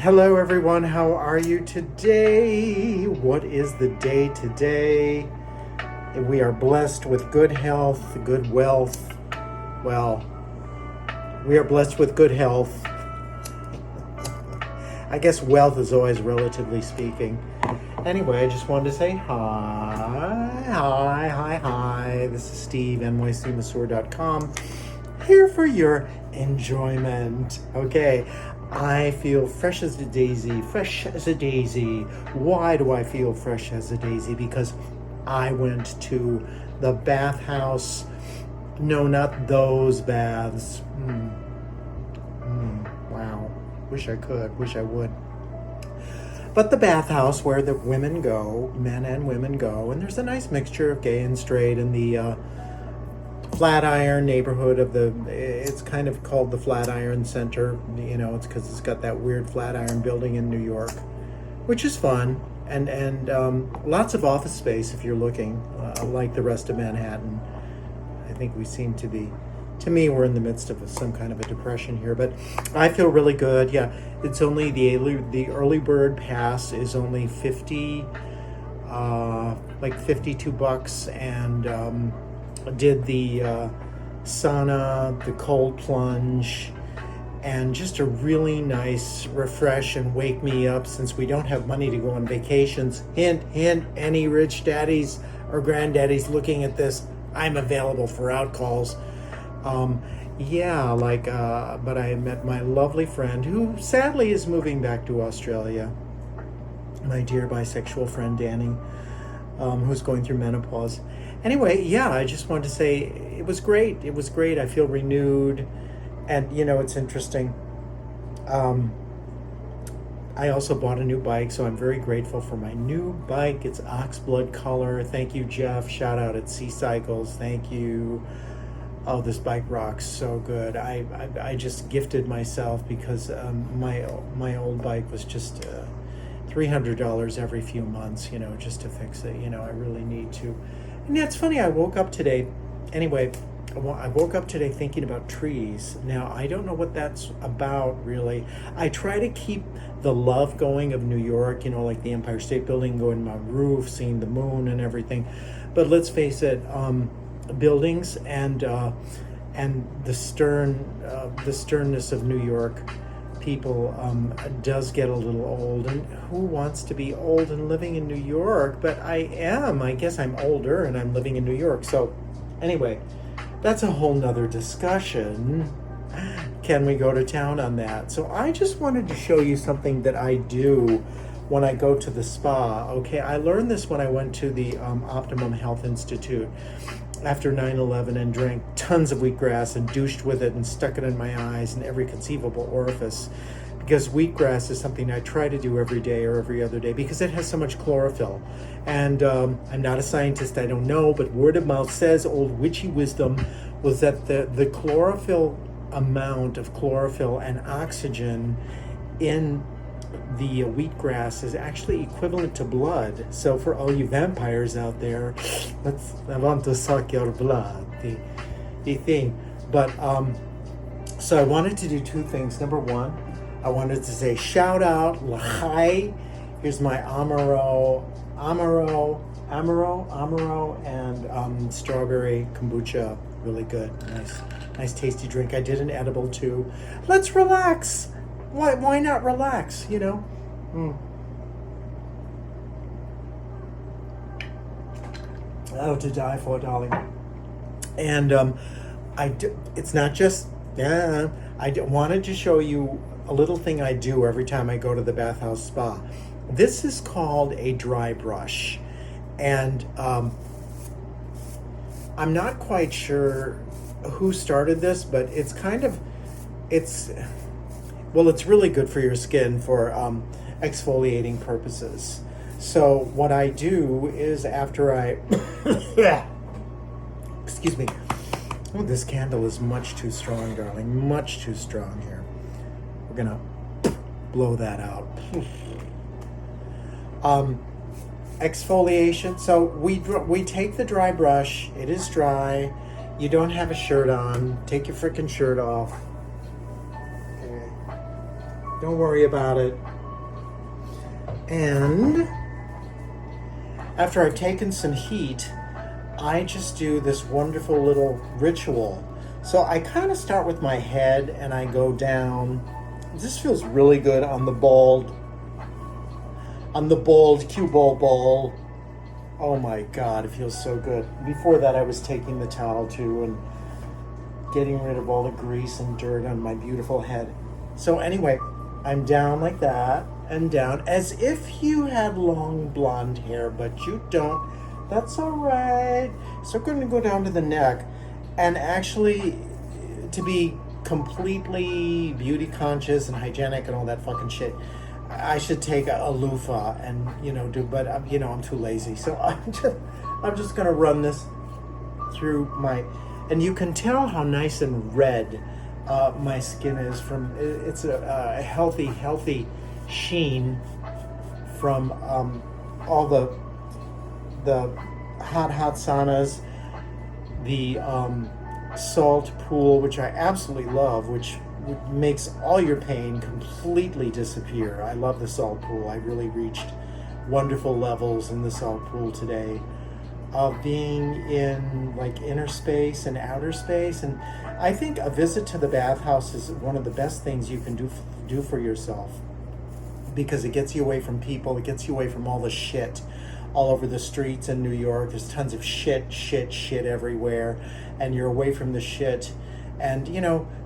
Hello everyone, how are you today? What is the day today? We are blessed with good health, good wealth. Well, we are blessed with good health. I guess wealth is always relatively speaking. Anyway, I just wanted to say hi. This is Steve, nycmasseur.com, here for your enjoyment. Okay. I feel fresh as a daisy, Why do I feel fresh as a daisy? Because I went to the bathhouse. No, not those baths. Wow. Wish I would. But the bathhouse where the women go, men and women go, and there's a nice mixture of gay and straight in the Flatiron neighborhood of it's kind of called the Flatiron Center. It's because it's got that weird Flatiron building in New York, which is fun, and lots of office space if you're looking, like the rest of Manhattan. I think we seem to be, to me, we're in the midst of some kind of a depression here, but I feel really good. Yeah, it's only the early bird pass is only $52, and did the sauna, the cold plunge, and just a really nice refresh and wake me up, since we don't have money to go on vacations. Hint, hint, any rich daddies or granddaddies looking at this, I'm available for out calls. But I met my lovely friend who sadly is moving back to Australia. My dear bisexual friend Danny, who's going through menopause. Anyway, yeah, I just wanted to say it was great. I feel renewed. And, it's interesting. I also bought a new bike, so I'm very grateful for my new bike. It's oxblood color. Thank you, Jeff. Shout out at Sea Cycles. Thank you. Oh, this bike rocks so good. I just gifted myself because my old bike was just $300 every few months, just to fix it. I really need to. And yeah, it's funny, I woke up today thinking about trees. Now, I don't know what that's about, really. I try to keep the love going of New York, like the Empire State Building, going to my roof, seeing the moon and everything. But let's face it, buildings and the sternness of New York people does get a little old, and who wants to be old and living in New York? But I guess I'm older and I'm living in New York. So anyway, that's a whole nother discussion. Can we go to town on that? So I just wanted to show you something that I do when I go to the spa. Okay, I learned this when I went to the Optimum Health Institute after 9/11 and drank tons of wheatgrass and douched with it and stuck it in my eyes and every conceivable orifice, because wheatgrass is something I try to do every day or every other day because it has so much chlorophyll. And I'm not a scientist, I don't know, but word of mouth says, old witchy wisdom was that the chlorophyll amount of chlorophyll and oxygen in the wheatgrass is actually equivalent to blood. So for all you vampires out there, I want to suck your blood, the thing. But so I wanted to do two things. Number one, I wanted to say shout out, lahai. Here's my Amaro, and strawberry kombucha. Really good, nice tasty drink. I did an edible too. Let's relax. Why not relax, Oh, to die for, darling. And it's not just, wanted to show you a little thing I do every time I go to the bathhouse spa. This is called a dry brush. And I'm not quite sure who started this, but it's really good for your skin for exfoliating purposes. So what I do is after I, excuse me. Oh, this candle is much too strong, darling. Much too strong here. We're gonna blow that out. Exfoliation. So we take the dry brush. It is dry. You don't have a shirt on. Take your freaking shirt off. Okay. Don't worry about it. And after I've taken some heat, I just do this wonderful little ritual. So I kind of start with my head and I go down. This feels really good on the bald cue ball. Oh my God, it feels so good. Before that, I was taking the towel too and getting rid of all the grease and dirt on my beautiful head. So anyway, I'm down like that and down as if you had long blonde hair, but you don't. That's all right. So I'm going to go down to the neck, and actually, to be completely beauty conscious and hygienic and all that fucking shit, I should take a loofah and do, but I'm too lazy. So I'm just going to run this through my, and you can tell how nice and red my skin is from. It's a healthy sheen from all the hot saunas, the salt pool, which I absolutely love, which makes all your pain completely disappear. I love the salt pool. I really reached wonderful levels in the salt pool today of being in like inner space and outer space. And I think a visit to the bathhouse is one of the best things you can do for yourself, because it gets you away from people. It gets you away from all the shit all over the streets in New York. There's tons of shit everywhere, and you're away from the shit. And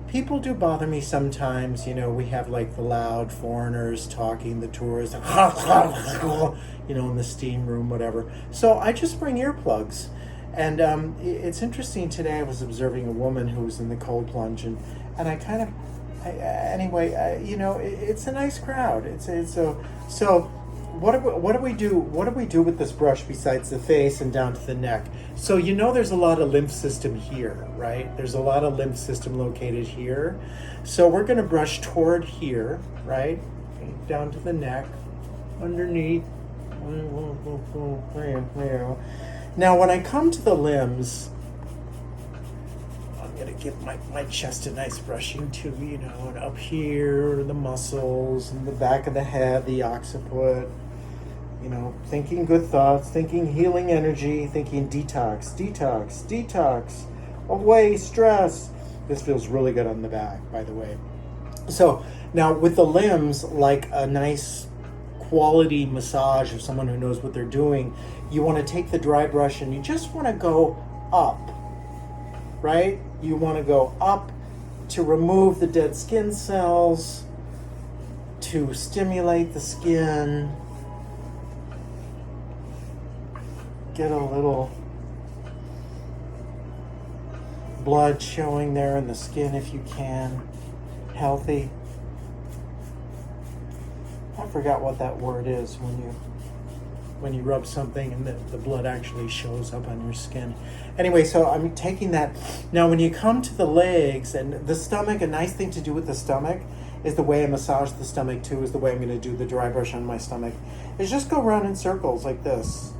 people do bother me sometimes. We have like the loud foreigners talking, the tourists, in the steam room, whatever. So I just bring earplugs. And it's interesting, today I was observing a woman who was in the cold plunge, and I kind of, it's a nice crowd. So what do we do? What do we do with this brush besides the face and down to the neck? So there's a lot of lymph system here, right? There's a lot of lymph system located here. So we're going to brush toward here, right? Down to the neck, underneath. Now when I come to the limbs, I'm going to give my chest a nice brushing too, and up here, the muscles, and the back of the head, the occiput. Thinking good thoughts, thinking healing energy, thinking detox, away stress. This feels really good on the back, by the way. So now with the limbs, like a nice quality massage of someone who knows what they're doing, you want to take the dry brush and you just want to go up, right? You want to go up to remove the dead skin cells, to stimulate the skin, get a little blood showing there in the skin if you can, healthy. I forgot what that word is when you rub something and the blood actually shows up on your skin. Anyway, so I'm taking that. Now when you come to the legs and the stomach, a nice thing to do with the stomach is the way I massage the stomach too, is the way I'm going to do the dry brush on my stomach, is just go around in circles like this.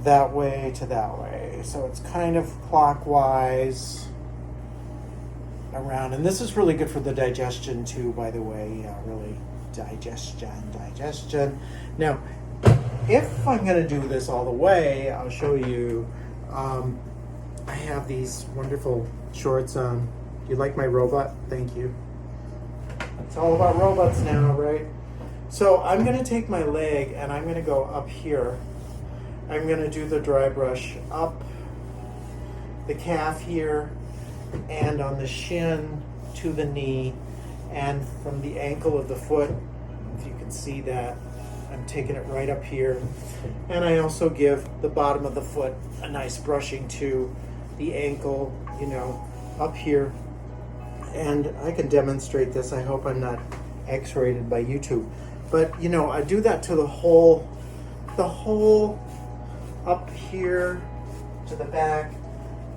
That way to that way. So it's kind of clockwise around. And this is really good for the digestion too, by the way. Yeah, really. Digestion. Now, if I'm going to do this all the way, I'll show you. I have these wonderful shorts on. You like my robot? Thank you. It's all about robots now, right? So I'm going to take my leg and I'm going to go up here. I'm going to do the dry brush up the calf here and on the shin to the knee and from the ankle of the foot. If you can see that, I'm taking it right up here. And I also give the bottom of the foot a nice brushing to the ankle, up here. And I can demonstrate this. I hope I'm not X-rated by YouTube. But, I do that to the whole up here to the back,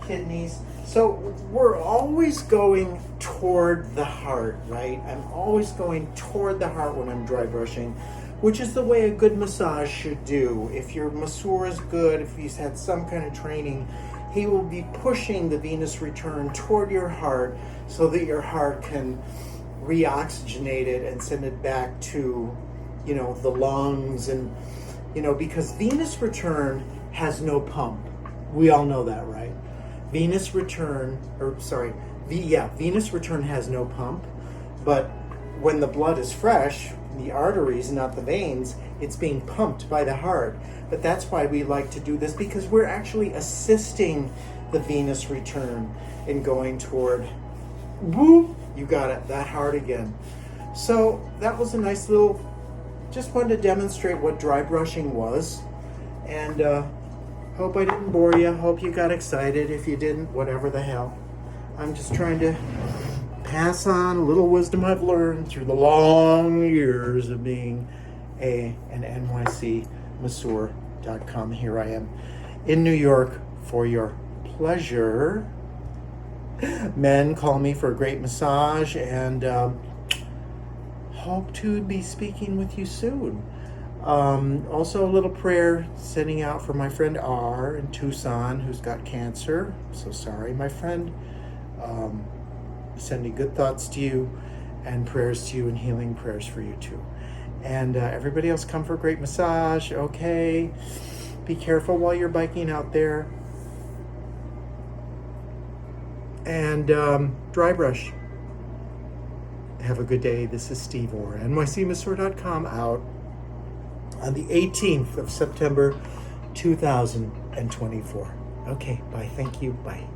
kidneys. So we're always going toward the heart, right? I'm always going toward the heart when I'm dry brushing, which is the way a good massage should do. If your masseur is good, if he's had some kind of training, he will be pushing the venous return toward your heart so that your heart can reoxygenate it and send it back to you know, the lungs, and, you know, because Venus return has no pump. We all know that, right? Venus return, or sorry, Venus return has no pump, but when the blood is fresh, the arteries, not the veins, it's being pumped by the heart. But that's why we like to do this, because we're actually assisting the Venus return in going toward, whoop, you got it, that heart again. So that was a nice little, just wanted to demonstrate what dry brushing was. And hope I didn't bore you. Hope you got excited. If you didn't, whatever the hell. I'm just trying to pass on a little wisdom I've learned through the long years of being an NYC masseur.com. Here I am in New York for your pleasure. Men call me for a great massage, and hope to be speaking with you soon. Also, a little prayer sending out for my friend R in Tucson, who's got cancer. So sorry, my friend. Sending good thoughts to you, and prayers to you, and healing prayers for you too. And everybody else, come for a great massage. Okay, be careful while you're biking out there. And dry brush. Have a good day. This is Steve Orr, NYCmasseur.com, out on the 18th of September 2024. Okay, bye. Thank you. Bye.